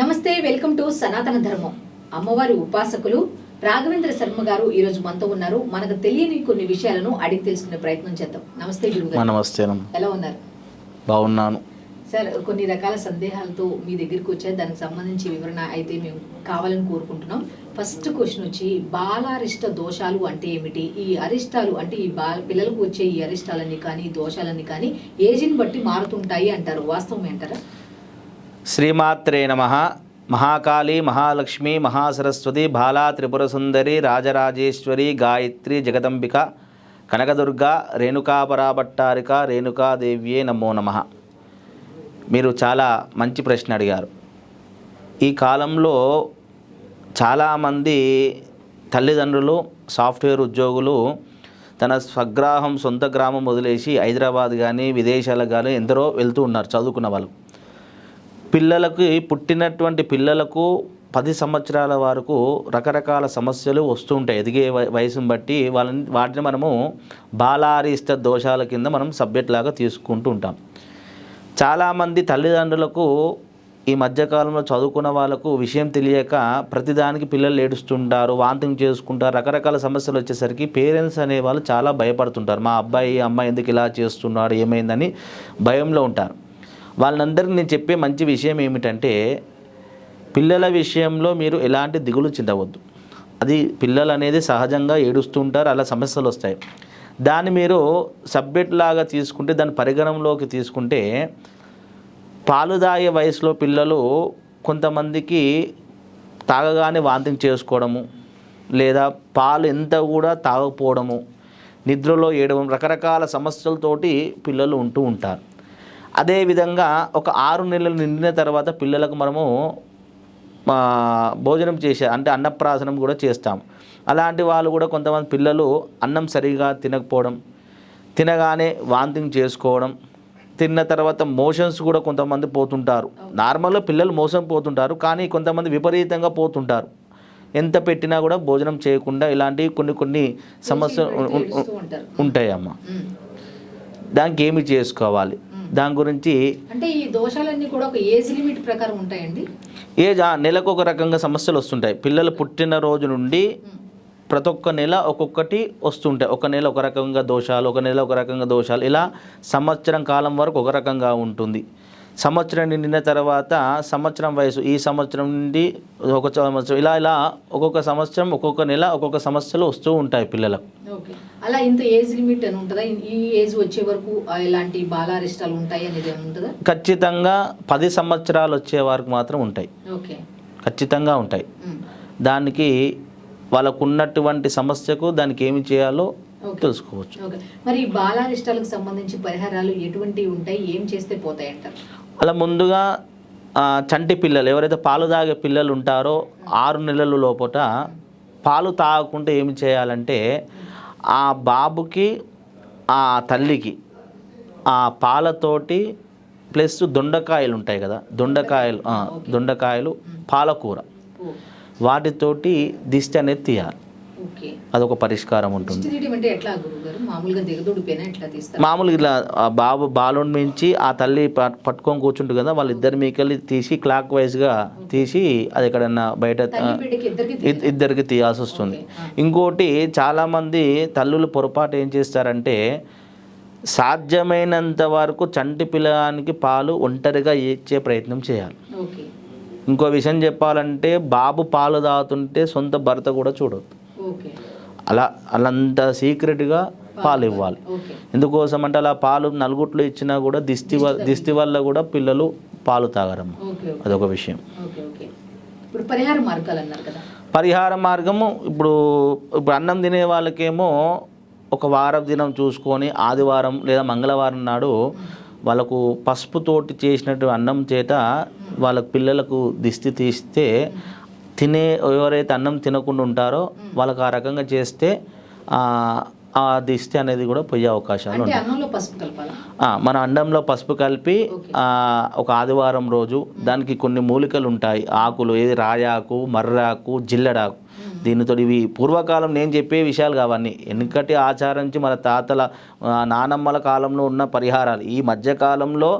నమస్తే, welcome to సనాతన ధర్మం. అమ్మవారి ఉపాసకులు రాఘవేంద్ర శర్మ గారు ఈ రోజు మనతో ఉన్నారు. మనకు తెలియని కొన్ని విషయాలను అడిగి తెలుసుకునే ప్రయత్నం చేద్దాం. నమస్తే గురుగారు. నమస్తే. ఎలా ఉన్నారు? బాగున్నాను సార్. కొన్ని రకాల సందేహాలతో మీ దగ్గరికి వచ్చాయి. దానికి సంబంధించి వివరణ అయితే మేము కావాలని కోరుకుంటున్నాం. ఫస్ట్ క్వశ్చన్ వచ్చి, బాలారిష్ట దోషాలు అంటే ఏమిటి? ఈ అరిష్టాలు అంటే ఈ పిల్లలకు వచ్చే ఈ అరిష్టాలన్నీ కానీ దోషాలన్నీ కానీ ఏజ్ని బట్టి మారుతుంటాయి అంటారు. వాస్తవం అంటారా? శ్రీమాత్రే నమః. మహాకాళి, మహాలక్ష్మి, మహాసరస్వతి, బాలా, త్రిపుర సుందరి, రాజరాజేశ్వరి, గాయత్రి, జగదంబిక, కనకదుర్గ, రేణుకాపరాభట్టారిక, రేణుకాదేవ్యే నమో నమః. మీరు చాలా మంచి ప్రశ్న అడిగారు. ఈ కాలంలో చాలామంది తల్లిదండ్రులు, సాఫ్ట్వేర్ ఉద్యోగులు తన స్వగ్రామం, సొంత గ్రామం వదిలేసి హైదరాబాద్ కానీ విదేశాలకు కానీ ఎందరో వెళ్తూ ఉన్నారు చదువుకున్న వాళ్ళు. పిల్లలకి, పుట్టినటువంటి పిల్లలకు 10 సంవత్సరాల వరకు రకరకాల సమస్యలు వస్తూ ఉంటాయి. ఎదిగే వయసును బట్టి వాటిని మనము బాలారిష్ట దోషాల కింద మనం సబ్జెక్ట్ లాగా తీసుకుంటూ ఉంటాం. చాలామంది తల్లిదండ్రులకు ఈ మధ్యకాలంలో చదువుకున్న వాళ్ళకు విషయం తెలియక ప్రతిదానికి పిల్లలు ఏడుస్తుంటారు, వాంతింగ్ చేసుకుంటారు. రకరకాల సమస్యలు వచ్చేసరికి పేరెంట్స్ అనేవాళ్ళు చాలా భయపడుతుంటారు. మా అమ్మాయి ఎందుకు ఇలా చేస్తున్నాడు, ఏమైందని భయంలో ఉంటారు. వాళ్ళందరికీ నేను చెప్పే మంచి విషయం ఏమిటంటే, పిల్లల విషయంలో మీరు ఎలాంటి దిగులు చెందవద్దు. అది పిల్లలు అనేది సహజంగా ఏడుస్తుంటారు, అలా సమస్యలు వస్తాయి. దాన్ని మీరు సబ్జెక్ట్ లాగా తీసుకుంటే, దాన్ని పరిగణంలోకి తీసుకుంటే, పాలుదాయ వయసులో పిల్లలు కొంతమందికి తాగగానే వాంతింగ్ చేసుకోవడము, లేదా పాలు ఎంత కూడా తాగకపోవడము, నిద్రలో ఏడవడం, రకరకాల సమస్యలతోటి పిల్లలు ఉంటూ ఉంటారు. అదేవిధంగా ఒక 6 నెలలు నిండిన తర్వాత పిల్లలకు మనము భోజనం అంటే అన్నప్రాసనం కూడా చేస్తాం. అలాంటి వాళ్ళు కూడా కొంతమంది పిల్లలు అన్నం సరిగా తినకపోవడం, తినగానే వాంతింగ్ చేసుకోవడం, తిన్న తర్వాత మోషన్స్ కూడా కొంతమంది పోతుంటారు. నార్మల్గా పిల్లలు మోషన్ పోతుంటారు, కానీ కొంతమంది విపరీతంగా పోతుంటారు. ఎంత పెట్టినా కూడా భోజనం చేయకుండా ఇలాంటివి కొన్ని సమస్యలు ఉంటాయమ్మా. దానికి ఏమి చేసుకోవాలి? దాని గురించి అంటే ఈ దోషాలన్నీ కూడా ఒక ఏజ్ లిమిట్ ప్రకారం ఉంటాయండి. నెలకు ఒక రకంగా సమస్యలు వస్తుంటాయి. పిల్లలు పుట్టిన రోజు నుండి ప్రతి ఒక్క నెల ఒక్కొక్కటి వస్తుంటాయి. ఒక నెల ఒక రకంగా దోషాలు, ఒక నెల ఒక రకంగా దోషాలు, ఇలా సంవత్సరం కాలం వరకు ఒక రకంగా ఉంటుంది. సంవత్సరం నిండిన తర్వాత సంవత్సరం వయసు, ఈ సంవత్సరం నుండి ఒక సంవత్సరం, ఇలా ఒక్కొక్క సంవత్సరం ఒక్కొక్క నెల ఒక్కొక్క సమస్యలు వస్తూ ఉంటాయి పిల్లలకు. అలా ఇంత ఏజ్ లిమిట్ అని ఉంటుందా? ఈ ఏజ్ వచ్చే వరకు ఇలాంటి బాలారిష్టాలు ఉంటాయి అనేది ఉంటుందా? ఖచ్చితంగా 10 సంవత్సరాలు వచ్చే వరకు మాత్రం ఉంటాయి. ఖచ్చితంగా ఉంటాయి. దానికి వాళ్ళకు ఉన్నటువంటి సమస్యకు దానికి ఏమి చేయాలో తెలుసుకోవచ్చు. మరి బాలారిష్టాలకు సంబంధించి పరిహారాలు ఎటువంటివి ఉంటాయి, ఏం చేస్తే పోతాయి అంటారు? అలా ముందుగా చంటి పిల్లలు, ఎవరైతే పాలు తాగే పిల్లలు ఉంటారో 6 నెలల లోపల పాలు తాగకుండా ఏమి చేయాలంటే, ఆ బాబుకి, ఆ తల్లికి ఆ పాలతోటి ప్లస్ దొండకాయలు ఉంటాయి కదా, దొండకాయలు, పాలకూర, వాటితోటి దిష్టి అనేది తీయాలి. అదొక పరిష్కారం ఉంటుంది. మామూలుగా ఇట్లా బాలుని మించి ఆ తల్లి పట్టుకొని కూర్చుంటుంది కదా, వాళ్ళిద్దరి మీకెళ్ళి తీసి క్లాక్ వైజ్గా తీసి అది ఎక్కడన్నా బయట ఇద్దరికి తీయాల్సి వస్తుంది. ఇంకోటి, చాలామంది తల్లులు పొరపాటు ఏం చేస్తారంటే, సాధ్యమైనంత వరకు చంటి పిల్లగానికి పాలు ఒంటరిగా ఇచ్చే ప్రయత్నం చేయాలి. ఇంకో విషయం చెప్పాలంటే, బాబు పాలు తాగుతుంటే సొంత భర్త కూడా చూడొద్దు. అలంత సీక్రెట్గా పాలు ఇవ్వాలి. ఎందుకోసం అంటే, అలా పాలు నలుగుట్లు ఇచ్చినా కూడా దిష్టి వల్ల కూడా పిల్లలు పాలు తాగరమ్మ. అదొక విషయం. పరిహార మార్గము ఇప్పుడు అన్నం తినే వాళ్ళకేమో ఒక వారం దినం చూసుకొని ఆదివారం లేదా మంగళవారం నాడు వాళ్ళకు పసుపుతోటి చేసినట్టు అన్నం చేత వాళ్ళకు పిల్లలకు దిష్టి తీస్తే, ఎవరైతే అన్నం తినకుండా ఉంటారో వాళ్ళకి ఆ రకంగా చేస్తే ఆ దిష్టి అనేది కూడా పోయే అవకాశాలు ఉంటాయి. మన అన్నంలో పసుపు కలిపి ఒక ఆదివారం రోజు దానికి కొన్ని మూలికలు ఉంటాయి, ఆకులు, ఏది రాయాకు, మర్రాకు, జిల్లడాకు, దీనితో ఇవి పూర్వకాలం నేను చెప్పే విషయాలు కావన్నీ వెనుకటి ఆచారం నుంచి మన తాతల నానమ్మల కాలంలో ఉన్న పరిహారాలు. ఈ మధ్యకాలంలో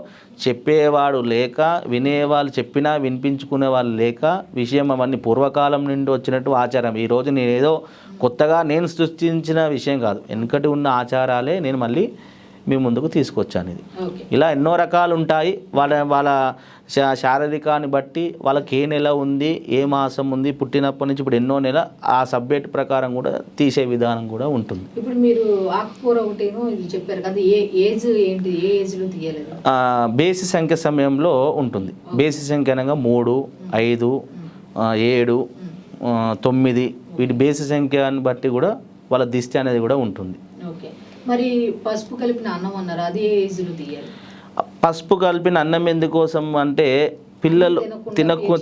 చెప్పేవాడు లేక వినేవాళ్ళు చెప్పినా వినిపించుకునే వాళ్ళు లేక విషయం అవన్నీ పూర్వకాలం నుండి వచ్చినట్టు ఆచారం. ఈరోజు నేను ఏదో కొత్తగా నేను సృష్టించిన విషయం కాదు, వెనుకటి ఉన్న ఆచారాలే నేను మళ్ళీ మీ ముందుకు తీసుకొచ్చాను. ఇది ఇలా ఎన్నో రకాలు ఉంటాయి. వాళ్ళ శారీరకాన్ని బట్టి వాళ్ళకి ఏ నెల ఉంది, ఏ మాసం ఉంది, పుట్టినప్పటి నుంచి ఇప్పుడు ఎన్నో నెల, ఆ సబ్జెక్ట్ ప్రకారం కూడా తీసే విధానం కూడా ఉంటుంది. ఇప్పుడు మీరు ఆకుకూర ఒకటేమో ఇది చెప్పారు కదా, ఏ ఏజ్ ఏంటి, ఏ ఏజ్లో తీయలేదు? బేసి సంఖ్య సమయంలో ఉంటుంది. బేసి సంఖ్య అనగా 3, 5, 7, 9 వీటి బేసి సంఖ్యని బట్టి కూడా వాళ్ళ దిష్టి అనేది కూడా ఉంటుంది. ఓకే. మరి పసుపు కలిపిన అన్నం అన్నారు, అది ఏ ఏజ్లో తీయాలి? పసుపు కలిపిన అన్నం ఎందుకోసం అంటే పిల్లలు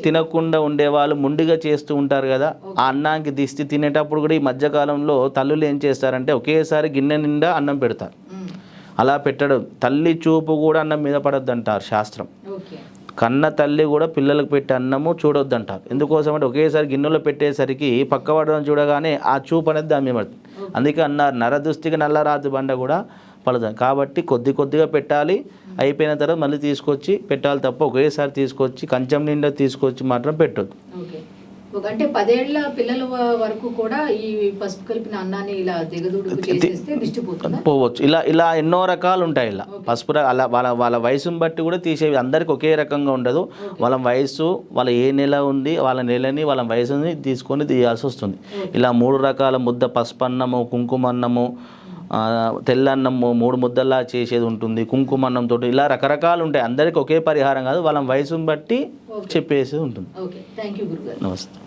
తినకుండా ఉండేవాళ్ళు ముండిగా చేస్తూ ఉంటారు కదా, ఆ అన్నానికి దిష్టి తినేటప్పుడు కూడా ఈ మధ్యకాలంలో తల్లులు ఏం చేస్తారంటే ఒకేసారి గిన్నె నిండా అన్నం పెడతారు. అలా పెట్టడం, తల్లి చూపు కూడా అన్నం మీద పడద్దు అంటారు శాస్త్రం. కన్న తల్లి కూడా పిల్లలకు పెట్టే అన్నము చూడొద్దు అంటారు. ఎందుకోసం అంటే ఒకేసారి గిన్నెలో పెట్టేసరికి పక్కపడడం చూడగానే ఆ చూపు అనేది దాని మీద పడుతుంది. అందుకే అన్నారు నరదుష్టికి నల్లరాతి బండ కూడా పడదు. కాబట్టి కొద్దిగా పెట్టాలి, అయిపోయిన తర్వాత మళ్ళీ తీసుకొచ్చి పెట్టాలి తప్ప ఒకేసారి తీసుకొచ్చి కంచం నిండా తీసుకొచ్చి మాత్రం పెట్టొద్దు. అంటే 10 ఏళ్ల పిల్లల వరకు కూడా ఈ పసుపు కలిపిన అన్నాన్ని ఇలా దిగదుడుకు చేసేస్తే దిష్టి పోవచ్చు. ఇలా ఎన్నో రకాలు ఉంటాయి. ఇలా పసుపు అలా వాళ్ళ వయసుని బట్టి కూడా తీసేవి అందరికి ఒకే రకంగా ఉండదు. వాళ్ళ వయసు, వాళ్ళ ఏ నెల ఉంది, వాళ్ళ నెలని వాళ్ళ వయసుని తీసుకొని తీయాల్సి వస్తుంది. ఇలా 3 రకాల ముద్ద పసుపు అన్నము, కుంకుమ అన్నము, తెల్లన్నము 3 ముద్దల్లా చేసేది ఉంటుంది, కుంకుమ అన్నంతో ఇలా రకరకాలు ఉంటాయి. అందరికి ఒకే పరిహారం కాదు, వాళ్ళ వయసుని బట్టి చెప్పేసి ఉంటుంది. నమస్తే.